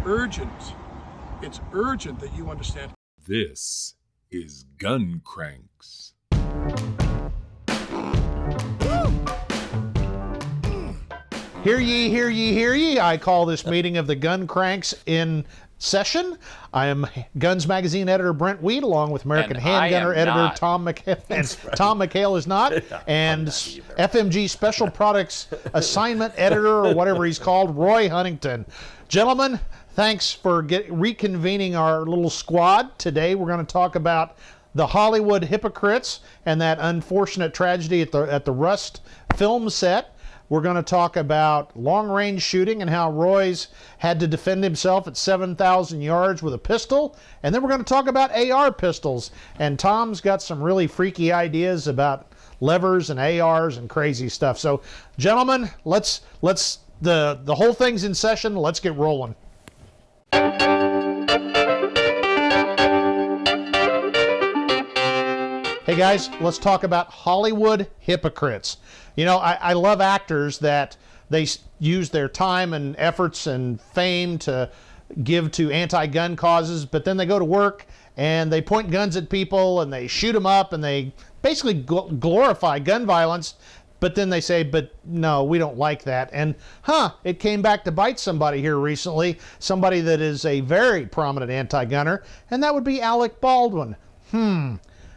urgent. It's urgent that you understand. This is Gun Cranks. Hear ye, hear ye, hear ye. I call this meeting of the Gun Cranks in session. I am Guns Magazine editor Brent Wheat, along with American Handgunner editor not. Tom McHale. Right. Tom McHale is not. And FMG Special Products Assignment Editor, or whatever he's called, Roy Huntington. Gentlemen, thanks for reconvening our little squad. Today we're going to talk about the Hollywood Hypocrites and that unfortunate tragedy at the Rust film set. We're going to talk about long-range shooting and how Roy's had to defend himself at 7,000 yards with a pistol. And then we're going to talk about AR pistols. And Tom's got some really freaky ideas about levers and ARs and crazy stuff. So, gentlemen, the whole thing's in session. Let's get rolling. Hey guys, let's talk about Hollywood Hypocrites. You know, I love actors that they use their time and efforts and fame to give to anti-gun causes, but then they go to work and they point guns at people and they shoot them up and they basically glorify gun violence, but then they say, but no, we don't like that. And it came back to bite somebody here recently, somebody that is a very prominent anti-gunner, and that would be Alec Baldwin.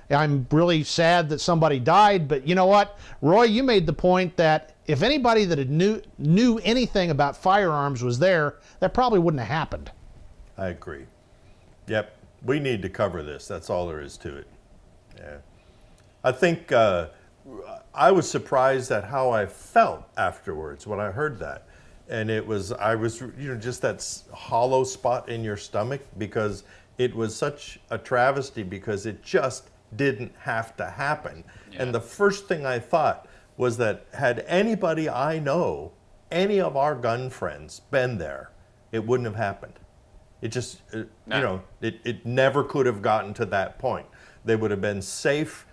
I'm really sad that somebody died, but you know what? Roy, you made the point that if anybody that knew anything about firearms was there, that probably wouldn't have happened. I agree. Yep, we need to cover this. That's all there is to it. Yeah. I think I was surprised at how I felt afterwards when I heard that. And I was just that hollow spot in your stomach, because it was such a travesty, because it just didn't have to happen. Yeah. And the first thing I thought was that had anybody I know, any of our gun friends, been there, it wouldn't have happened. It just, it never could have gotten to that point. They would have been safe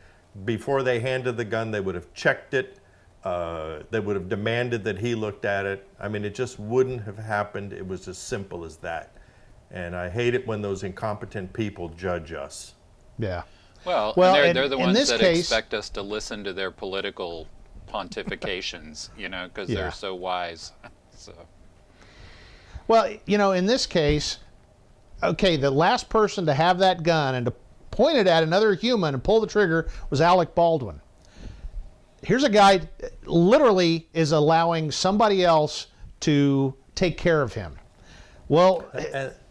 before they handed the gun. They would have checked it. They would have demanded that he looked at it. I mean, it just wouldn't have happened. It was as simple as that. And I hate it when those incompetent people judge us. Yeah. Well, they're the ones that expect us to listen to their political pontifications, because they're so wise. So. Well, in this case, okay, the last person to have that gun and to point it at another human and pull the trigger was Alec Baldwin. Here's a guy literally is allowing somebody else to take care of him. Well,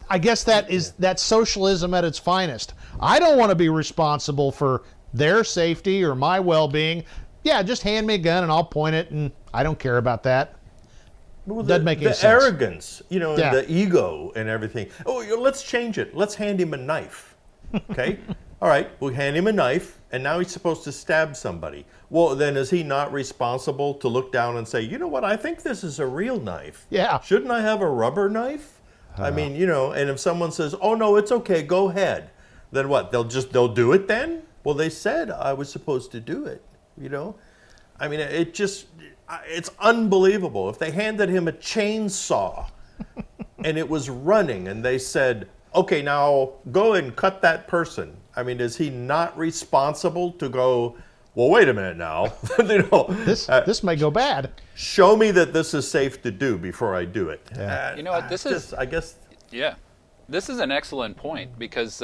I guess that's socialism at its finest. I don't want to be responsible for their safety or my well-being. Yeah, just hand me a gun and I'll point it, and I don't care about that. Well, doesn't make any sense. The arrogance, and the ego and everything. Oh, let's change it. Let's hand him a knife. Okay? All right, we'll hand him a knife, and now he's supposed to stab somebody. Well, then is he not responsible to look down and say, you know what, I think this is a real knife. Yeah. Shouldn't I have a rubber knife? I mean, and if someone says, oh, no, it's okay, go ahead. Then what, they'll do it then? Well, they said I was supposed to do it, I mean, it's unbelievable. If they handed him a chainsaw and it was running and they said, okay, now go and cut that person. I mean, is he not responsible to go, well, wait a minute now. This may go bad. Show me that this is safe to do before I do it. Yeah. You know what, this is an excellent point, because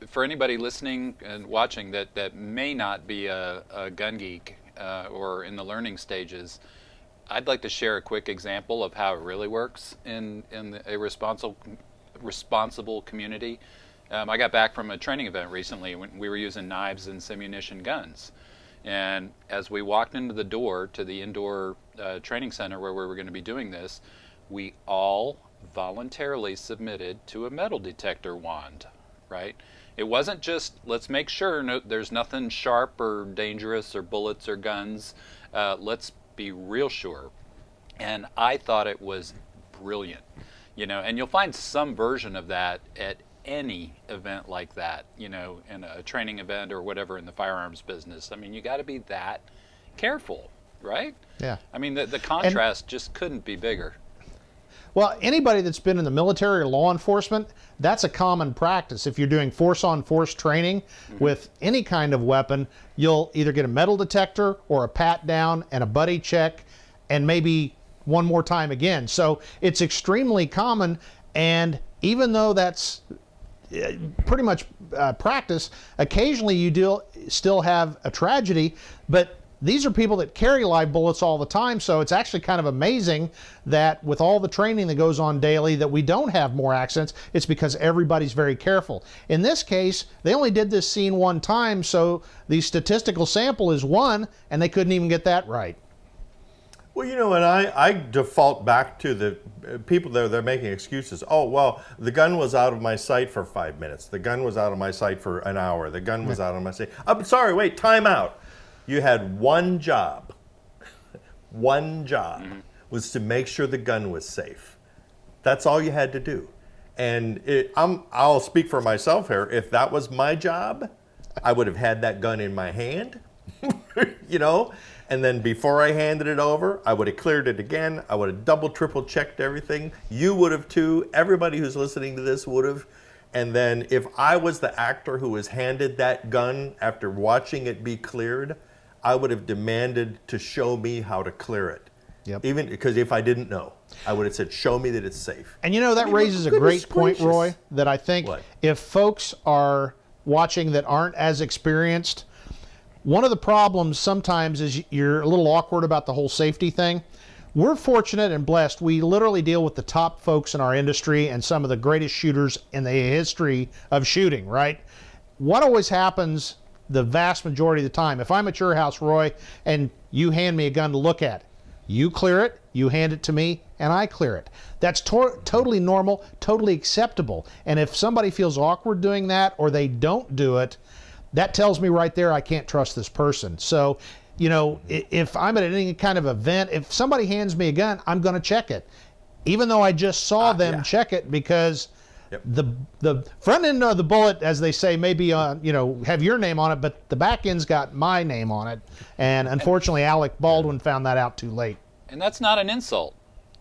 for anybody listening and watching that may not be a gun geek or in the learning stages, I'd like to share a quick example of how it really works in a responsible community. I got back from a training event recently when we were using knives and simunition guns. And as we walked into the door to the indoor training center where we were going to be doing this, we all voluntarily submitted to a metal detector wand, right? It wasn't just, let's make sure there's nothing sharp or dangerous or bullets or guns. Let's be real sure. And I thought it was brilliant, and you'll find some version of that at any event like that, in a training event or whatever in the firearms business. I mean, you got to be that careful, right? Yeah. I mean, the contrast just couldn't be bigger. Well, anybody that's been in the military or law enforcement, that's a common practice. If you're doing force-on-force training with any kind of weapon, you'll either get a metal detector or a pat down and a buddy check and maybe one more time again. So it's extremely common, and even though that's pretty much practice, occasionally you still have a tragedy, but these are people that carry live bullets all the time, so it's actually kind of amazing that with all the training that goes on daily that we don't have more accidents. It's because everybody's very careful. In this case, they only did this scene one time, so the statistical sample is 1, and they couldn't even get that right. Well, you know, and I default back to the people there, they're making excuses. Oh, well, the gun was out of my sight for 5 minutes. The gun was out of my sight for an hour. The gun was out of my sight. I'm sorry, wait, time out. You had one job. One job was to make sure the gun was safe. That's all you had to do. And I'll speak for myself here. If that was my job, I would have had that gun in my hand, you know, and then before I handed it over, I would have cleared it again. I would have double, triple checked everything. You would have too. Everybody who's listening to this would have. And then if I was the actor who was handed that gun after watching it be cleared, I would have demanded to show me how to clear it. Yep. Even because if I didn't know, I would have said, show me that it's safe. And you know, that raises a great point, Roy, that I think What? if folks are watching that aren't as experienced, one of the problems sometimes is you're a little awkward about the whole safety thing. We're fortunate and blessed. We literally deal with the top folks in our industry and some of the greatest shooters in the history of shooting, right? What always happens the vast majority of the time, if I'm at your house, Roy, and you hand me a gun to look at, you clear it, you hand it to me, and I clear it. That's totally normal, totally acceptable. And if somebody feels awkward doing that or they don't do it, that tells me right there I can't trust this person. So, you know, if I'm at any kind of event, if somebody hands me a gun, I'm going to check it, even though I just saw them check it, because the front end of the bullet, as they say, may be on, you know, have your name on it, but the back end's got my name on it. And unfortunately, Alec Baldwin found that out too late. And that's not an insult.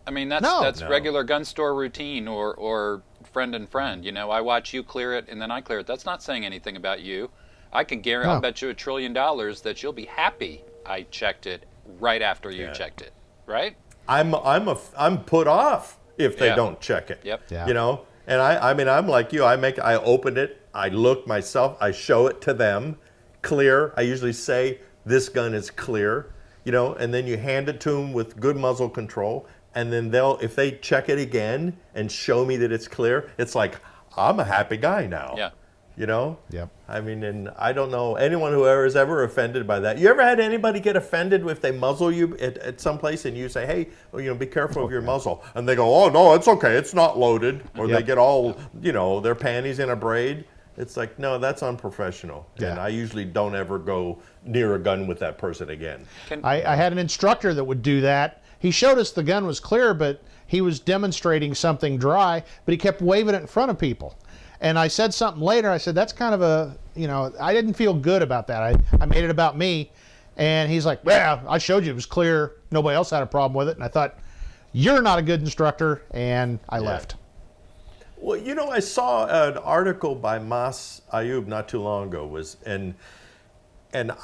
I mean, that's regular gun store routine or friend and friend. You know, I watch you clear it and then I clear it. That's not saying anything about you. I can guarantee, I'll bet you $1 trillion that you'll be happy I checked it right after you checked it, right? I'm put off if they don't check it. Yep. Yeah. You know, and I mean, I'm like you. I open it, I look myself, I show it to them, clear. I usually say this gun is clear, you know, and then you hand it to them with good muzzle control, and then if they check it again and show me that it's clear, it's like I'm a happy guy now. Yeah. You know? Yep. I mean, and I don't know anyone who is ever offended by that. You ever had anybody get offended if they muzzle you at some place and you say, hey, well, you know, be careful of your muzzle. And they go, oh, no, it's okay. It's not loaded. Or they get all, you know, their panties in a braid. It's like, no, that's unprofessional. Yeah. And I usually don't ever go near a gun with that person again. I had an instructor that would do that. He showed us the gun was clear, but he was demonstrating something dry, but he kept waving it in front of people. And I said something later. I said, that's kind of a, you know, I didn't feel good about that. I made it about me. And he's like, well, I showed you it was clear. Nobody else had a problem with it. And I thought, you're not a good instructor. And I left. Well, you know, I saw an article by Mas Ayub not too long ago, and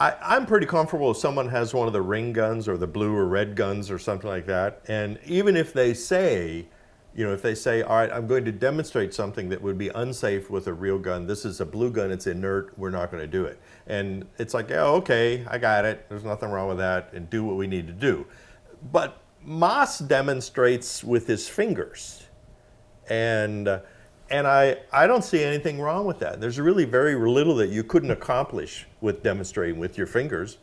I'm pretty comfortable if someone has one of the ring guns or the blue or red guns or something like that. And even if they say, you know, if they say, all right, I'm going to demonstrate something that would be unsafe with a real gun. This is a blue gun. It's inert. We're not going to do it. And it's like, yeah, okay, I got it. There's nothing wrong with that, and do what we need to do. But Mas demonstrates with his fingers. And I don't see anything wrong with that. There's really very little that you couldn't accomplish with demonstrating with your fingers.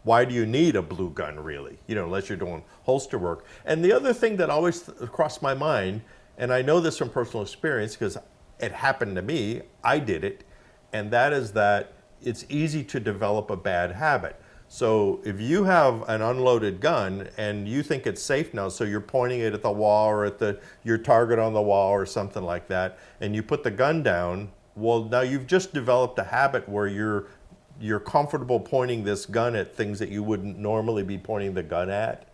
Why do you need a blue gun, really? You know, unless you're doing holster work. And the other thing that always crossed my mind, and I know this from personal experience because it happened to me, I did it, and that is that it's easy to develop a bad habit. So if you have an unloaded gun and you think it's safe now, so you're pointing it at the wall or at your target on the wall or something like that, and you put the gun down, well, now you've just developed a habit where you're comfortable pointing this gun at things that you wouldn't normally be pointing the gun at,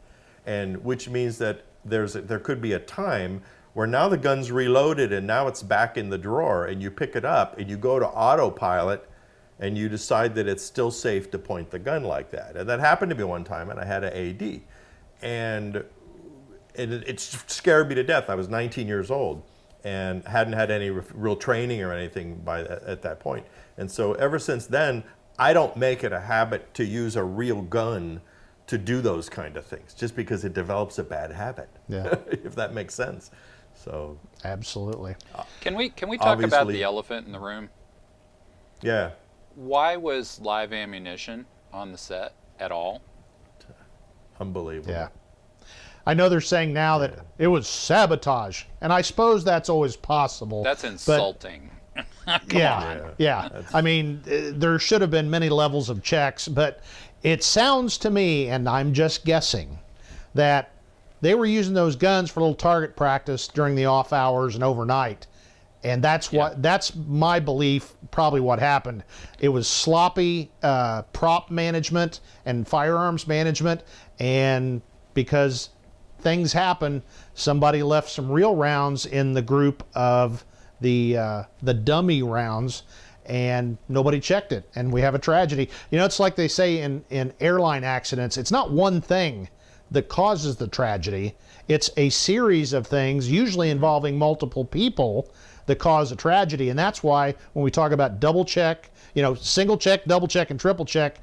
and which means that there could be a time where now the gun's reloaded and now it's back in the drawer, and you pick it up and you go to autopilot and you decide that it's still safe to point the gun like that. And that happened to me one time, and I had an AD. And it scared me to death. I was 19 years old and hadn't had any real training or anything at that point. And so ever since then, I don't make it a habit to use a real gun to do those kind of things, just because it develops a bad habit, Yeah. if that makes sense. So Absolutely. Can we talk about Obviously- the elephant in the room? yeah, Why was live ammunition on the set at all? unbelievable. Yeah. I know they're saying now that it was sabotage, and I suppose that's always possible. That's but- insulting. Yeah. I mean, there should have been many levels of checks, but it sounds to me, and I'm just guessing, that they were using those guns for a little target practice during the off hours and overnight. And that's my belief, probably what happened. It was sloppy prop management and firearms management, and because things happen, somebody left some real rounds in the group of the dummy rounds, and nobody checked it, and we have a tragedy. You know, it's like they say in airline accidents, it's not one thing that causes the tragedy. It's a series of things, usually involving multiple people, that cause a tragedy. And that's why when we talk about double check, single check, double check, and triple check,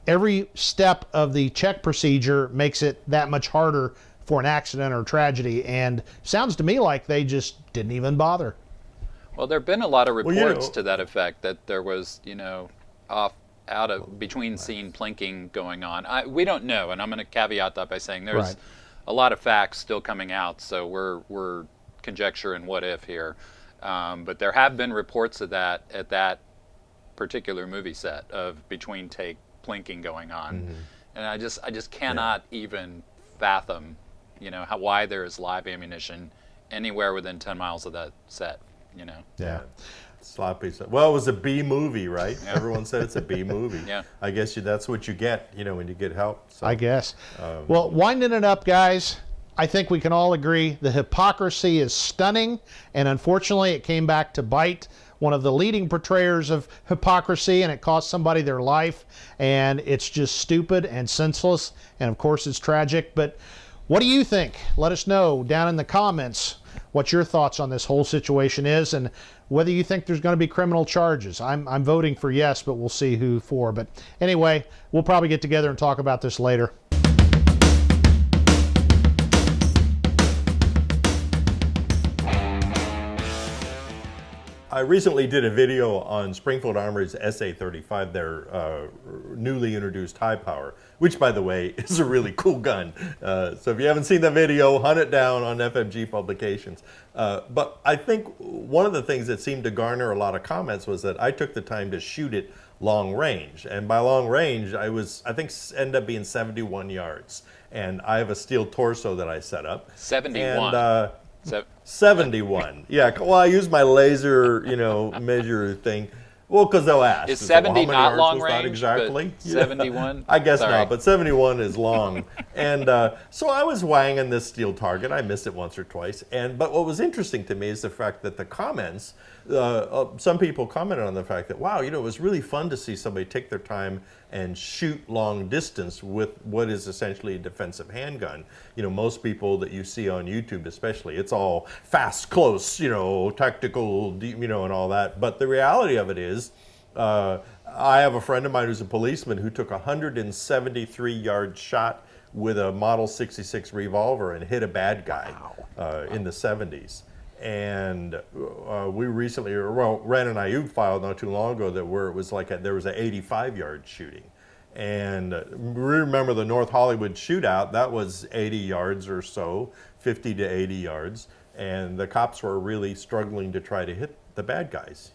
every step of the check procedure makes it that much harder for an accident or tragedy. And sounds to me like they just didn't even bother. Well, there have been a lot of Well, reports to that effect, that there was, between scene plinking going on. We don't know, and I'm going to caveat that by saying there's Right. a lot of facts still coming out, so we're conjecture and what if here. But there have been reports of that at that particular movie set of between take plinking going on, and I just cannot even fathom, why there is live ammunition anywhere within 10 miles of that set. Yeah. Sloppy stuff. Well, it was a B movie, right? Everyone said it's a B movie. Yeah. I guess that's what you get, when you get help. So. I guess. Well, winding it up, guys, I think we can all agree the hypocrisy is stunning, and unfortunately it came back to bite one of the leading portrayers of hypocrisy, and it cost somebody their life, and it's just stupid and senseless, and of course it's tragic. But what do you think? Let us know down in the comments what your thoughts on this whole situation is, and whether you think there's going to be criminal charges. I'm voting for yes, but we'll see who for. But anyway, we'll probably get together and talk about this later. I recently did a video on Springfield Armory's SA-35, their newly introduced high power, which, by the way, is a really cool gun. So if you haven't seen the video, hunt it down on FMG Publications. But I think one of the things that seemed to garner a lot of comments was that I took the time to shoot it long range. And by long range, I think ended up being 71 yards. And I have a steel torso that I set up. 71. And, So 71. Yeah. Well, I use my laser, measure thing. Well, because they'll ask. Is It's like, 70 how many not yards long was that range, exactly? but 71? I guess Sorry. not, but 71 is long. And so I was wanging this steel target. I missed it once or twice. But what was interesting to me is the fact that the comments, some people commented on the fact that, wow, it was really fun to see somebody take their time and shoot long distance with what is essentially a defensive handgun. Most people that you see on YouTube especially, it's all fast, close, tactical, and all that. But the reality of it is, I have a friend of mine who's a policeman who took a 173-yard shot with a Model 66 revolver and hit a bad guy in the 70s. And we recently, Ren and I filed not too long ago where it was there was an 85-yard shooting. And we remember the North Hollywood shootout, that was 80 yards or so, 50 to 80 yards. And the cops were really struggling to try to hit the bad guys,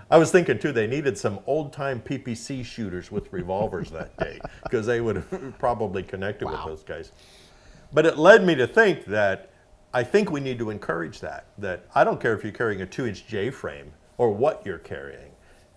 I was thinking too, they needed some old-time PPC shooters with revolvers that day, because they would have probably connected with those guys. But it led me to think that I think we need to encourage that I don't care if you're carrying a 2-inch J-frame or what you're carrying.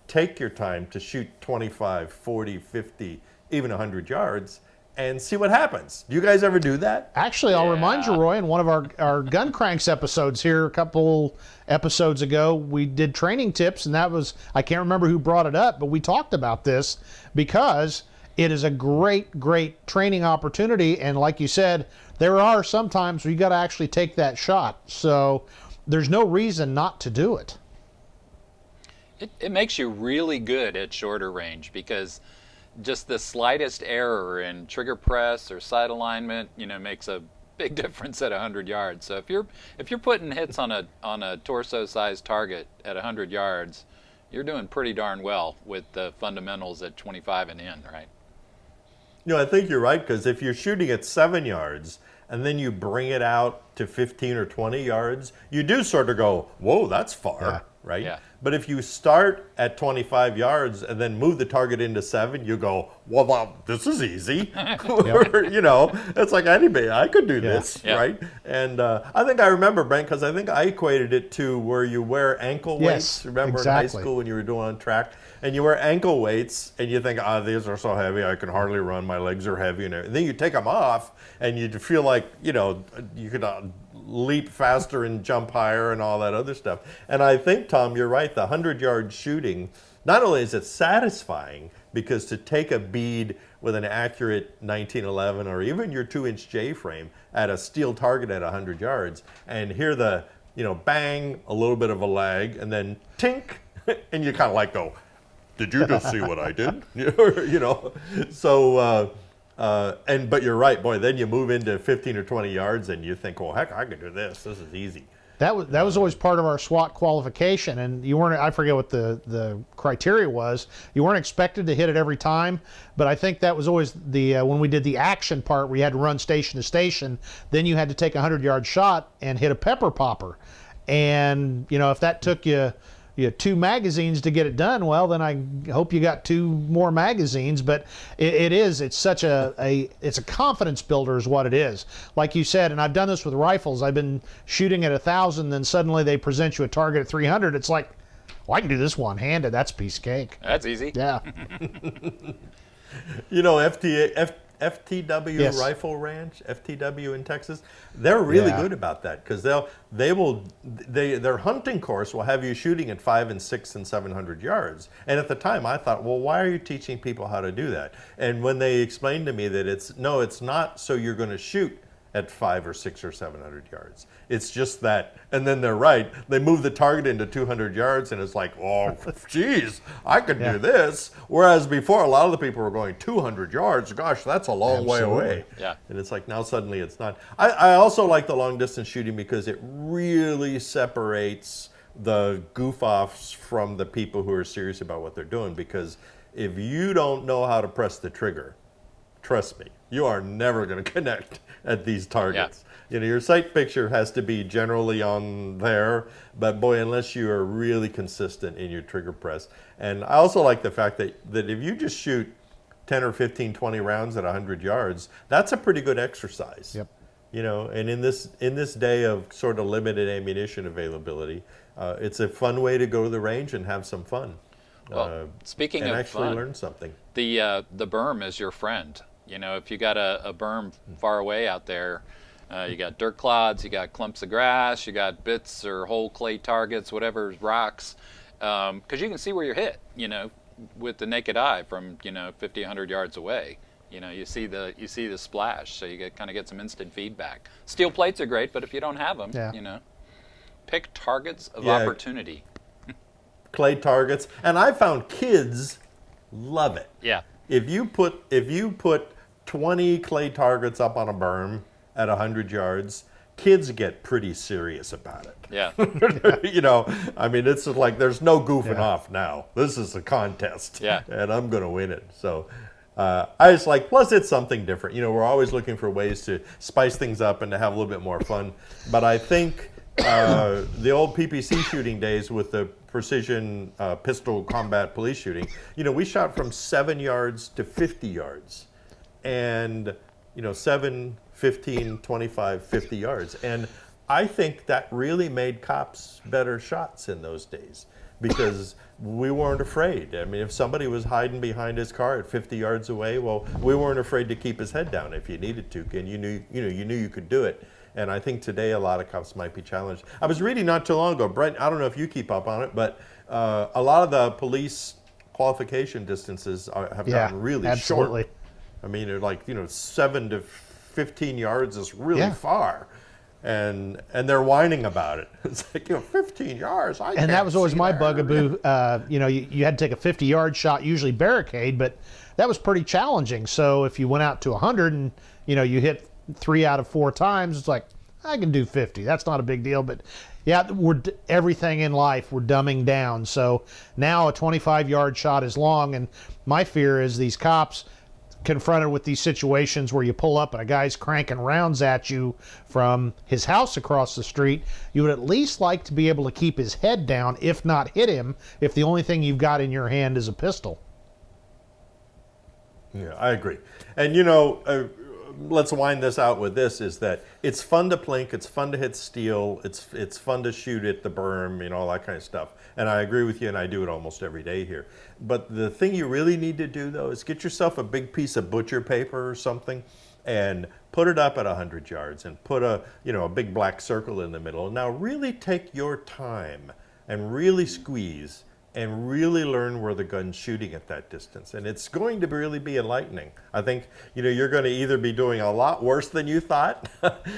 Take your time to shoot 25, 40, 50, even 100 yards, and see what happens. Do you guys ever do that? Actually, I'll remind you, Roy, in one of our Gun Cranks episodes here a couple episodes ago, we did training tips, and that was, I can't remember who brought it up, but we talked about this because it is a great, great training opportunity. And like you said, there are some times where you got to actually take that shot. So there's no reason not to do it. It makes you really good at shorter range because just the slightest error in trigger press or sight alignment, makes a big difference at 100 yards. So if you're putting hits on a torso-sized target at 100 yards, you're doing pretty darn well with the fundamentals at 25 and in, right? I think you're right, because if you're shooting at 7 yards and then you bring it out to 15 or 20 yards, you do sort of go, whoa, that's far, right? Yeah. But if you start at 25 yards and then move the target into 7, you go, well, this is easy. It's like anybody, I could do this, right? And I think I remember, Brent, because I think I equated it to where you wear ankle weights. Remember in high school when you were doing on track? And you wear ankle weights and you think, these are so heavy, I can hardly run, my legs are heavy. And then you take them off and you feel like, you could leap faster and jump higher and all that other stuff. And I think, Tom, you're right. The 100-yard shooting, not only is it satisfying, because to take a bead with an accurate 1911 or even your 2-inch J-frame at a steel target at 100 yards and hear the, bang, a little bit of a lag, and then tink, and you kind of like go, did you just see what I did? So, but you're right, boy, then you move into 15 or 20 yards and you think, well, heck, I could do this. This is easy. That was always part of our SWAT qualification, and you weren't, I forget what the criteria was. You weren't expected to hit it every time, but I think that was always the when we did the action part where you had to run station to station, then you had to take a 100-yard shot and hit a pepper popper. And, if that took you 2 magazines to get it done, well, then I hope you got 2 more magazines. But it's such it's a confidence builder is what it is. Like you said, and I've done this with rifles. I've been shooting at 1,000, then suddenly they present you a target at 300. It's like, well, I can do this one-handed. That's a piece of cake. That's easy. Yeah. FTW Rifle Ranch, FTW in Texas, they're really good about that, because their hunting course will have you shooting at 500 and 600 and 700 yards. And at the time I thought, well, why are you teaching people how to do that? And when they explained to me that it's not so you're going to shoot at 500 or 600 or 700 yards. It's just that, and then they're right. They move the target into 200 yards, and it's like, oh, geez, I could do this. Whereas before, a lot of the people were going 200 yards. Gosh, that's a long way away. Yeah. And it's like now suddenly it's not. I also like the long distance shooting because it really separates the goof-offs from the people who are serious about what they're doing. Because if you don't know how to press the trigger, trust me, you are never going to connect at these targets. Yeah. Your sight picture has to be generally on there, but boy, unless you are really consistent in your trigger press. And I also like the fact that if you just shoot 10 or 15, 20 rounds at 100 yards, that's a pretty good exercise. Yep. And in this day of sort of limited ammunition availability, it's a fun way to go to the range and have some fun. Well, speaking of actually fun, learn something. The berm is your friend. If you got a berm far away out there, you got dirt clods, you got clumps of grass, you got bits or whole clay targets, whatever, rocks, because you can see where you're hit, with the naked eye from 50, 100 yards away. You see the splash, so you kind of get some instant feedback. Steel plates are great, but if you don't have them, pick targets of opportunity. Clay targets, and I found kids love it. Yeah. If you put 20 clay targets up on a berm at 100 yards, kids get pretty serious about it. Yeah. It's just like there's no goofing off now. This is a contest. Yeah. And I'm going to win it. So I just plus it's something different. We're always looking for ways to spice things up and to have a little bit more fun. But I think the old PPC shooting days with the precision pistol combat police shooting, we shot from 7 yards to 50 yards. And, 7, 15, 25, 50 yards. And I think that really made cops better shots in those days because we weren't afraid. I mean, if somebody was hiding behind his car at 50 yards away, well, we weren't afraid to keep his head down if you needed to, and you knew you could do it. And I think today a lot of cops might be challenged. I was reading not too long ago, Brent, I don't know if you keep up on it, but a lot of the police qualification distances have gotten really absolutely. short. I mean, they're like, 7 to 15 yards is really far. And they're whining about it. It's like, 15 yards, And that was always my bugaboo. You had to take a 50-yard shot, usually barricade, but that was pretty challenging. So if you went out to 100 and, you hit 3 out of 4 times, it's like, I can do 50. That's not a big deal. But yeah, everything in life we're dumbing down. So now a 25-yard shot is long. And my fear is these cops confronted with these situations where you pull up and a guy's cranking rounds at you from his house across the street, you would at least like to be able to keep his head down, if not hit him, if the only thing you've got in your hand is a pistol. Yeah, I agree. And let's wind this out with this, is that it's fun to plink, it's fun to hit steel, it's fun to shoot at the berm, all that kind of stuff. And I agree with you, and I do it almost every day here. But the thing you really need to do, though, is get yourself a big piece of butcher paper or something and put it up at 100 yards and put a big black circle in the middle. Now really take your time and really squeeze and really learn where the gun's shooting at that distance. And it's going to really be enlightening. I think, you're going to either be doing a lot worse than you thought,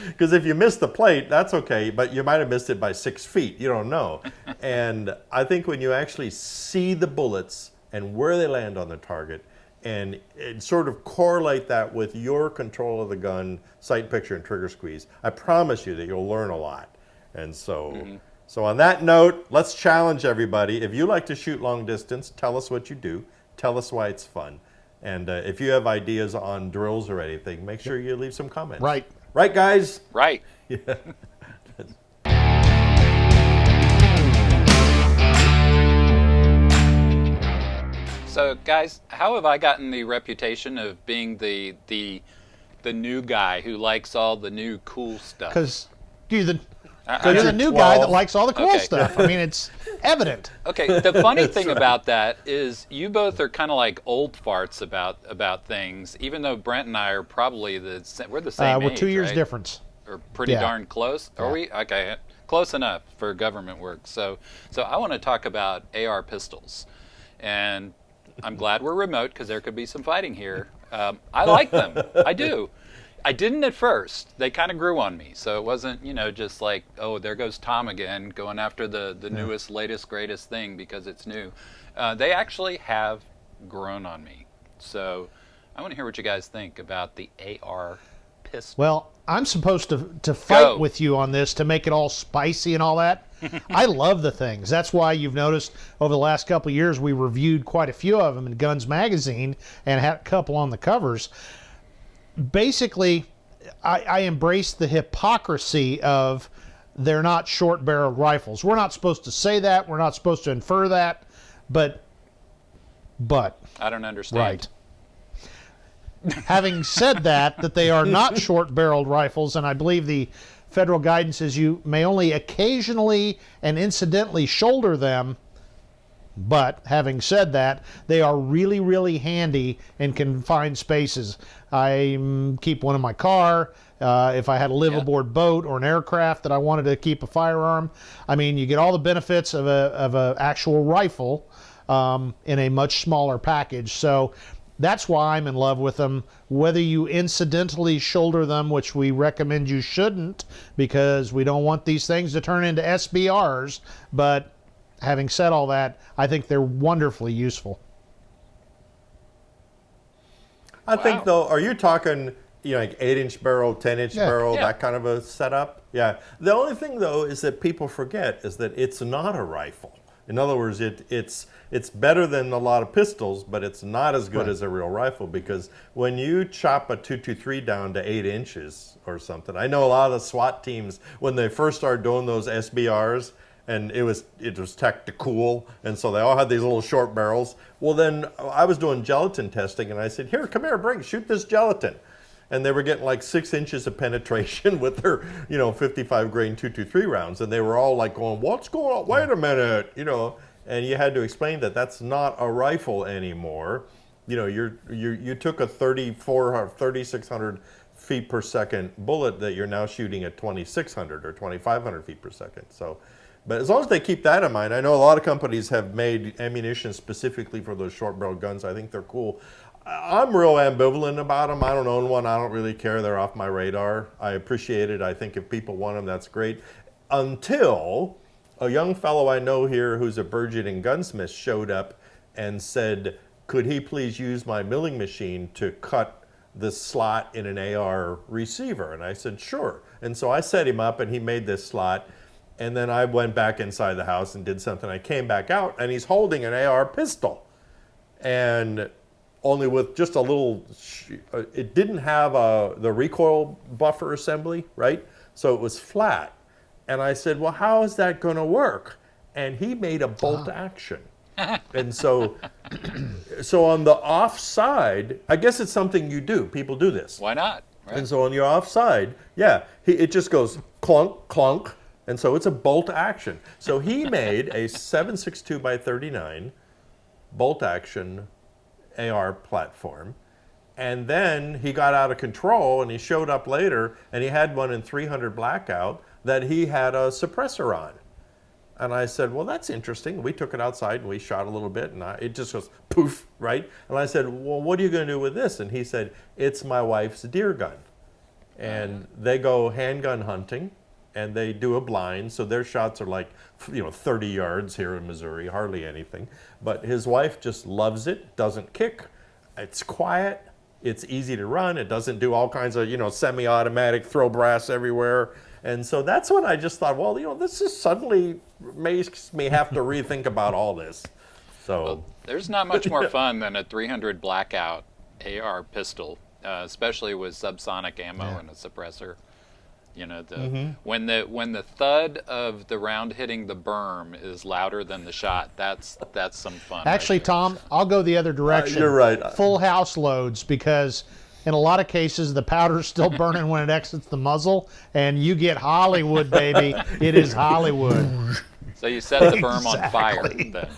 because if you miss the plate, that's okay, but you might have missed it by 6 feet. You don't know. And I think when you actually see the bullets and where they land on the target, and sort of correlate that with your control of the gun, sight picture, and trigger squeeze, I promise you that you'll learn a lot. And so... So on that note, let's challenge everybody. If you like to shoot long distance, tell us what you do. Tell us why it's fun. And if you have ideas on drills or anything, make sure you leave some comments. Right. Right, guys? Right. Yeah. So, guys, how have I gotten the reputation of being the new guy who likes all the new cool stuff? Because you're the you're new 12. guy that likes all the cool Okay. stuff. I mean, it's evident. Okay, the funny thing about that is you both are kind of like old farts about things, even though Brent and I are probably we're the same We're age, 2 years right? difference. Or pretty Yeah. darn close. Are we? Okay, close enough for government work. So I want to talk about AR pistols, and I'm glad we're remote because there could be some fighting here. I like them. I do. I didn't at first. They kind of grew on me. So it wasn't, just like, oh, there goes Tom again, going after the newest, latest, greatest thing because it's new. They actually have grown on me. So I want to hear what you guys think about the AR pistol. Well, I'm supposed to fight with you on this to make it all spicy and all that. I love the things. That's why you've noticed over the last couple of years we reviewed quite a few of them in Guns Magazine and had a couple on the covers. Basically, I embrace the hypocrisy of they're not short-barreled rifles. We're not supposed to say that. We're not supposed to infer that. But I don't understand. Right. Having said that they are not short-barreled rifles, and I believe the federal guidance is you may only occasionally and incidentally shoulder them. But having said that, they are really, really handy in confined spaces. I keep one in my car. If I had a live-aboard boat or an aircraft that I wanted to keep a firearm, I mean, you get all the benefits of a actual rifle in a much smaller package. So that's why I'm in love with them. Whether you incidentally shoulder them, which we recommend you shouldn't, because we don't want these things to turn into SBRs, but having said all that, I think they're wonderfully useful. I think, though, are you talking, like 8-inch barrel, 10-inch barrel, that kind of a setup? Yeah. The only thing, though, is that people forget is that it's not a rifle. In other words, it's better than a lot of pistols, but it's not as good as a real rifle, because when you chop a .223 down to 8 inches or something, I know a lot of the SWAT teams, when they first started doing those SBRs, and it was tech to cool, and so they all had these little short barrels. Well, then I was doing gelatin testing, and I said, "Here, come here, shoot this gelatin." and they were getting like 6 inches of penetration with their, 55 grain 223 rounds, and they were all like going, "What's going on? Wait a minute," and you had to explain that that's not a rifle anymore. You took a 34 or 3,600 feet per second bullet that you're now shooting at 2,600 or 2,500 feet per second. So, but as long as they keep that in mind, I know a lot of companies have made ammunition specifically for those short-barreled guns. I think they're cool. I'm real ambivalent about them. I don't own one. I don't really care. They're off my radar. I appreciate it. I think if people want them, that's great. Until a young fellow I know here who's a burgeoning gunsmith showed up and said, could he please use my milling machine to cut the slot in an AR receiver? And I said, sure. And so I set him up and he made this slot. And then I went back inside the house and did something. I came back out and he's holding an AR pistol. And only with just a little, it didn't have the recoil buffer assembly, right? So it was flat. And I said, well, how is that going to work? And he made a bolt action. And so on the off side, I guess it's something you do. People do this. Why not? Right. And so on your off side, it just goes clunk, clunk. And so it's a bolt action. So he made a 7.62 by 39 bolt action AR platform. And then he got out of control and he showed up later and he had one in 300 blackout that he had a suppressor on. And I said, well, that's interesting. We took it outside and we shot a little bit and it just goes poof, right? And I said, well, what are you going to do with this? And he said, it's my wife's deer gun. And they go handgun hunting and they do a blind. So their shots are like, 30 yards here in Missouri, hardly anything. But his wife just loves it, doesn't kick. It's quiet. It's easy to run. It doesn't do all kinds of, semi-automatic throw brass everywhere. And so that's when I just thought, well, this just suddenly makes me have to rethink about all this. So well, there's not much more fun than a 300 blackout AR pistol, especially with subsonic ammo and a suppressor. When the thud of the round hitting the berm is louder than the shot, that's some fun. Actually, right there. Tom, I'll go the other direction. You're right. Full house loads, because in a lot of cases the powder's still burning when it exits the muzzle, and you get Hollywood, baby. It is Hollywood. So you set the berm on fire then,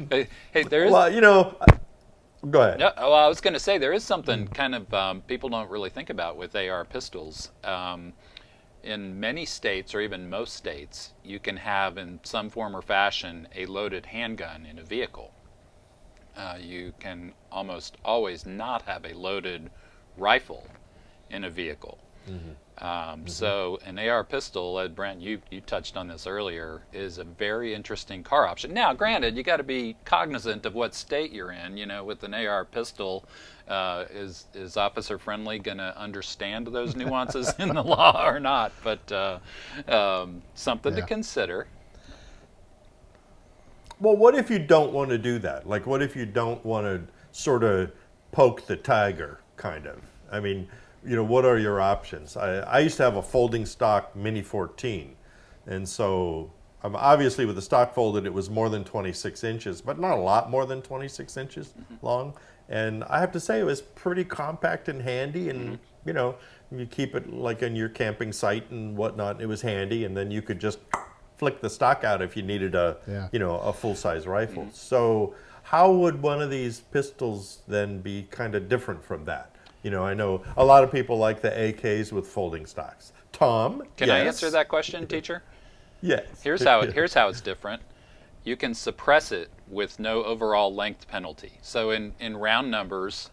right? Hey, there is. Well, go ahead. No, well, I was going to say there is something kind of people don't really think about with AR pistols. In many states, or even most states, you can have in some form or fashion a loaded handgun in a vehicle. You can almost always not have a loaded rifle in a vehicle. So an AR pistol, Brent, you touched on this earlier, is a very interesting car option. Now, granted, you got to be cognizant of what state you're in. With an AR pistol, is Officer Friendly going to understand those nuances in the law or not? But something to consider. Well, what if you don't want to do that? Like, what if you don't want to sort of poke the tiger, kind of? I mean, what are your options? I used to have a folding stock Mini 14. And so, obviously with the stock folded, it was more than 26 inches, but not a lot more than 26 inches long. And I have to say, it was pretty compact and handy. And, you keep it like in your camping site and whatnot. It was handy. And then you could just flick the stock out if you needed a full-size rifle. So how would one of these pistols then be kind of different from that? I know a lot of people like the AKs with folding stocks. Tom, Can I answer that question, teacher? Yes. Here's how it's different. You can suppress it with no overall length penalty. So in round numbers,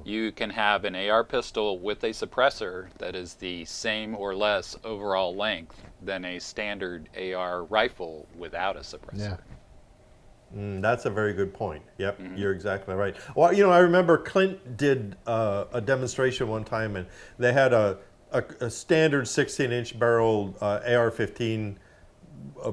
you can have an AR pistol with a suppressor that is the same or less overall length than a standard AR rifle without a suppressor. Yeah. That's a very good point. Yep, you're exactly right. Well, I remember Clint did a demonstration one time, and they had a standard 16-inch barrel AR-15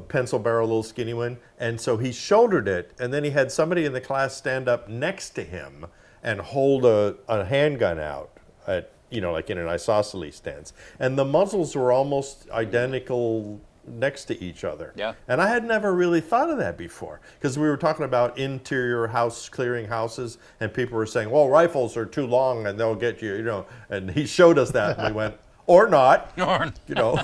pencil barrel, little skinny one, and so he shouldered it, and then he had somebody in the class stand up next to him and hold a handgun out at like in an isosceles stance, and the muzzles were almost identical next to each other. Yeah. And I had never really thought of that before, because we were talking about interior house clearing houses, and people were saying, well, rifles are too long and they'll get you, you know, and he showed us that and we went, or not, you know.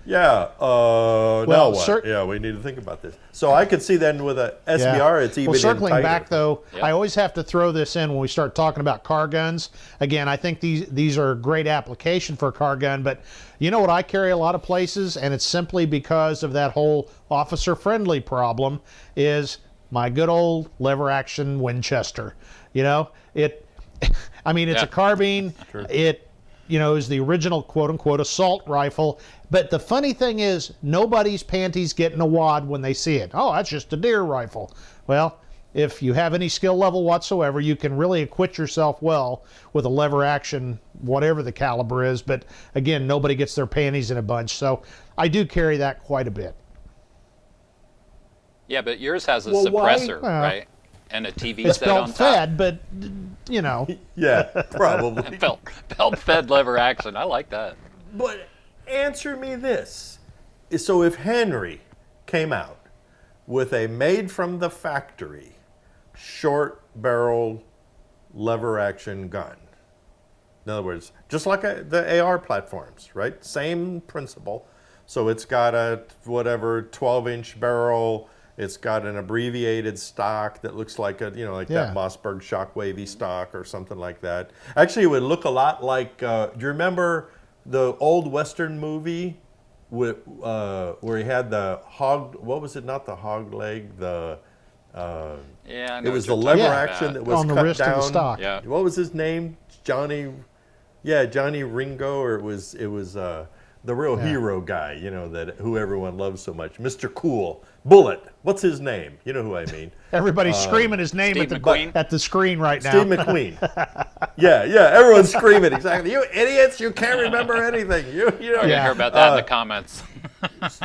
Yeah, now what? Yeah, we need to think about this. So I could see then with a SBR, it's even circling tighter. back though, I always have to throw this in when we start talking about car guns. Again, I think these are a great application for a car gun, but you know what I carry a lot of places, and it's simply because of that whole officer-friendly problem, is my good old lever-action Winchester. You know, I mean, it's a carbine. Sure. It, you know, is the original quote-unquote assault rifle. But the funny thing is, nobody's panties get in a wad when they see it. Oh, that's just a deer rifle. Well, if you have any skill level whatsoever, you can really acquit yourself well with a lever action, whatever the caliber is. But again, nobody gets their panties in a bunch. So I do carry that quite a bit. Yeah, but yours has a suppressor, right? And a TV It's set on belt top. fed, but you know. Yeah, probably. Belt fed lever action. I like that. But answer me this. So if Henry came out with a made from the factory short barrel lever action gun, in other words, just like the AR platforms, right? Same principle. So it's got a whatever 12-inch barrel. It's got an abbreviated stock that looks like that Mossberg Shockwavy stock or something like that. Actually, it would look a lot like, do you remember the old Western movie where he had the hog, what was it, not the hog leg, the... I know it was what the you're lever talking action about. that was On the cut wrist of down. the stock. Yeah. What was his name? Johnny Ringo, or it was the real hero guy, you know, that who everyone loves so much, Mr. Cool. Bullet. What's his name? You know who I mean. Everybody's screaming his name Steve at McQueen? the screen right now. Steve McQueen. Yeah, everyone's screaming exactly. You idiots! You can't remember anything. You know. We're gonna hear about that in the comments.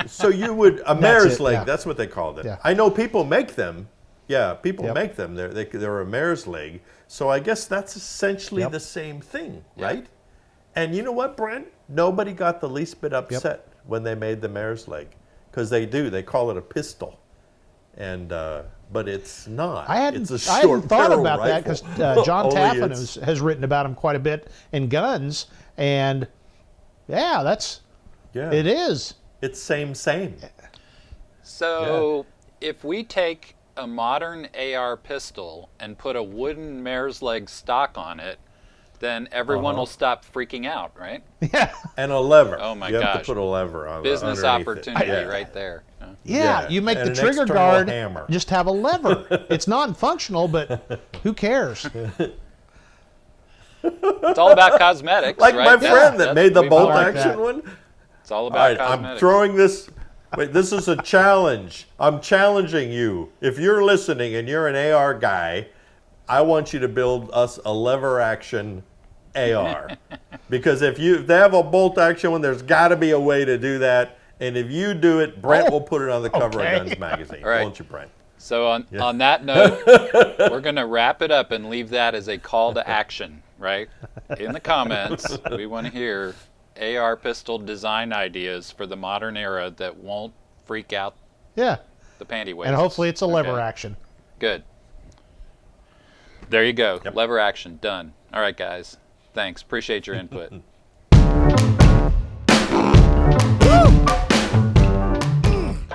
So you would a mare's leg. yeah. That's what they called it. Yeah. I know people make them. Yeah, people make them. They're a mare's leg. So I guess that's essentially the same thing, right? And you know what, Brent? Nobody got the least bit upset when they made the mare's leg, because they do. They call it a pistol, and but it's not. I hadn't It's a thought short about barrel that, rifle. because John Only Taffin it's- has written about him quite a bit in guns, and it is. It's same. So if we take a modern AR pistol and put a wooden mare's leg stock on it, then everyone will stop freaking out, right? Yeah. And a lever. Oh my you have to gosh. put a lever on. Business underneath opportunity it. right there. Yeah, you make and the an trigger external guard hammer. just have a lever. It's non-functional, but who cares? It's all about cosmetics, Like right? my friend that made the we bolt like action that. one. It's all All about right, cosmetics. I'm throwing this. Wait, this is a challenge. I'm challenging you. If you're listening and you're an AR guy, I want you to build us a lever action AR. Because if they have a bolt action one, there's got to be a way to do that. And if you do it, Brent will put it on the cover of Guns Magazine. All right. Won't you, Brent? So on that note, we're going to wrap it up and leave that as a call to action, right? In the comments, we want to hear AR pistol design ideas for the modern era that won't freak out Yeah. the panty waist. And hopefully it's a lever action. Good. There you go. Lever action. Done. All right, guys. Thanks. Appreciate your input.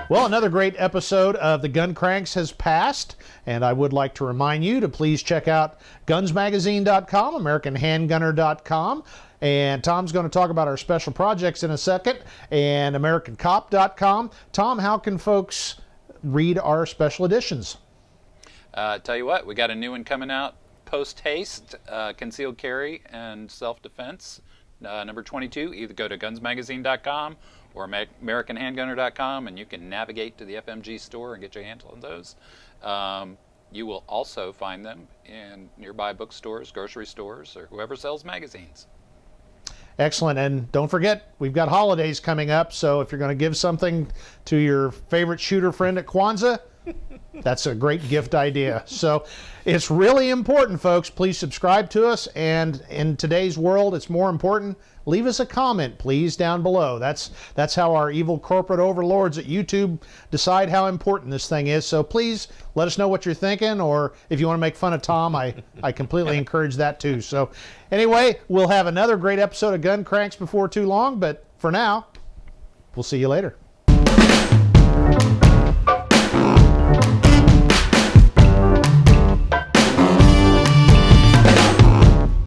Well, another great episode of the Gun Cranks has passed, and I would like to remind you to please check out gunsmagazine.com, americanhandgunner.com, and Tom's going to talk about our special projects in a second, and americancop.com. Tom, how can folks read our special editions? Tell you what, we got a new one coming out post haste, concealed carry and self-defense, number 22. Either go to gunsmagazine.com or americanhandgunner.com, and you can navigate to the FMG store and get your hands on those. You will also find them in nearby bookstores, grocery stores, or whoever sells magazines. Excellent. And don't forget, we've got holidays coming up, so if you're going to give something to your favorite shooter friend at Kwanzaa, That's a great gift idea. So it's really important, folks. Please subscribe to us. And in today's world, it's more important. Leave us a comment, please, down below. That's how our evil corporate overlords at YouTube decide how important this thing is. So please let us know what you're thinking, or if you want to make fun of Tom, I completely encourage that too. So anyway, we'll have another great episode of Gun Cranks before too long, but for now, we'll see you later.